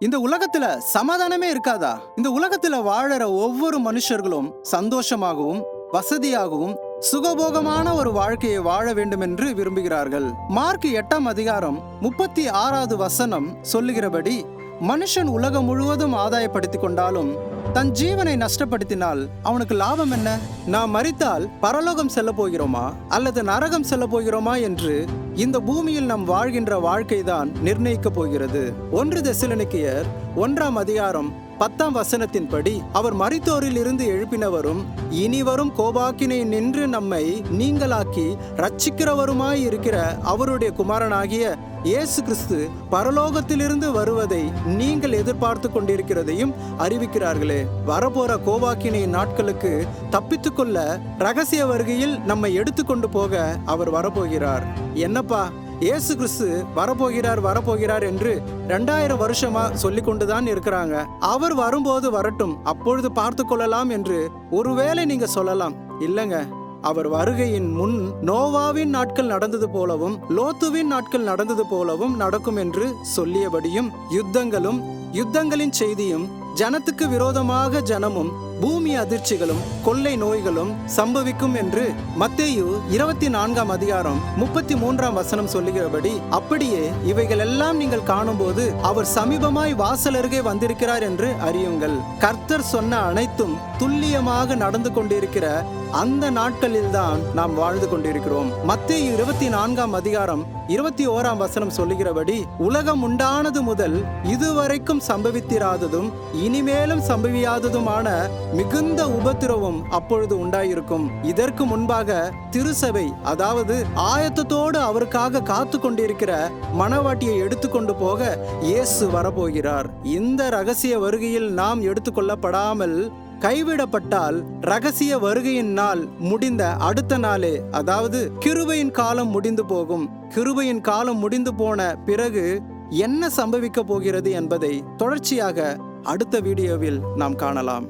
இந்த உலகத்துல சமாதானமே இருக்காதா? இந்த உலகத்துல வாழற ஒவ்வொரு மனுஷர்களும் சந்தோஷமாகவும் வசதியாகவும் சுகபோகமான ஒரு வாழ்க்கையை வாழ வேண்டும் என்று விரும்புகிறார்கள். மார்க் 8ஆம் அதிகாரம் 36வது வசனம் சொல்லுகிறபடி, மனுஷன் உலகம் முழுவதும் ஆதாயப்படுத்திக் கொண்டாலும் தன் ஜீவனை நஷ்டப்படுத்தினால் அவனுக்கு லாபம் என்ன? நாம் மரித்தால் பரலோகம் செல்ல போகிறோமா அல்லது நரகம் செல்ல போகிறோமா என்று இந்த பூமியில் நாம் வாழ்கின்ற வாழ்க்கைதான் நிர்ணயிக்க போகிறது. 1 தெசலோனிக்கேயர் 1ஆம் அதிகாரம் 10ஆம் வசனத்தின்படி, அவர் மரித்தோரில் இருந்து எழுப்பினவரும் இனிவரும் கோபாக்கினை நின்று நம்மை நீங்களாக்கி ரட்சிக்கிறவருமாய் இருக்கிற அவருடைய குமாரனாகிய இயேசு கிறிஸ்து பரலோகத்திலிருந்து வருவதை நீங்கள் எதிர்பார்த்து கொண்டிருக்கிறதையும் அறிவிக்கிறார்களே. வரப்போற கோபாக்கினை நாட்களுக்கு தப்பித்துக்கொள்ள ரகசிய வருகையில் நம்மை எடுத்துக்கொண்டு போக அவர் வரப்போகிறார். என்னப்பா, இயேசு கிறிஸ்து வரப்போகிறார் என்று 2000 வருஷமா சொல்லி கொண்டுதான் இருக்கிறாங்க. அவர் வரும்போது வரட்டும், அப்பொழுது பார்த்து கொள்ளலாம் என்று ஒருவேளை நீங்க சொல்லலாம். இல்லங்க, அவர் வருகையின் முன் நோவாவின் நாட்கள் நடந்தது போலவும் லோத்துவின் நாட்கள் நடந்தது போலவும் நடக்கும் என்று சொல்லியபடியும், யுத்தங்களின் செய்தியும் ஜனத்துக்கு விரோதமாக ஜனமும் பூமி அதிர்ச்சிகளும் கொள்ளை நோய்களும் சம்பவிக்கும் என்று மத்தேயு 24ஆம் அதிகாரம் 33ஆம் வசனம் சொல்லுகிறபடி, அப்படியே இவைகள் எல்லாம் நீங்கள் காணும்போது அவர் சமீபமாய் வாசலருகே வந்திருக்கிறார் என்று அறியுங்கள். கர்த்தர் சொன்ன அனைத்தும் துல்லியமாக நடந்து கொண்டிருக்கிற அந்த நாட்களில்தான் நாம் வாழ்ந்து கொண்டிருக்கிறோம். மத்தேயு 24ஆம் அதிகாரம் 21ஆம் வசனம் சொல்லுகிறபடி, உலகம் உண்டானது முதல் இதுவரைக்கும் சம்பவித்திராததும் இனிமேலும் சம்பவியாததுமான மிகுந்த உபத்திரவம் அப்பொழுது உண்டாயிருக்கும். இதற்கு முன்பாக திருசபை, அதாவது ஆயத்தத்தோடு அவருக்காக காத்து கொண்டிருக்கிற மணவாட்டியை எடுத்துக்கொண்டு போக இயேசு வரப்போகிறார். இந்த ரகசிய வருகையில் நாம் எடுத்துக்கொள்ளப்படாமல் கைவிடப்பட்டால் ரகசிய வருகையின் நாள் முடிந்த அடுத்த நாளே, அதாவது கிருபையின் காலம் முடிந்து போகும். கிருபையின் காலம் முடிந்து போன பிறகு என்ன சம்பவிக்க போகிறது என்பதை தொடர்ச்சியாக அடுத்த வீடியோவில் நாம் காணலாம்.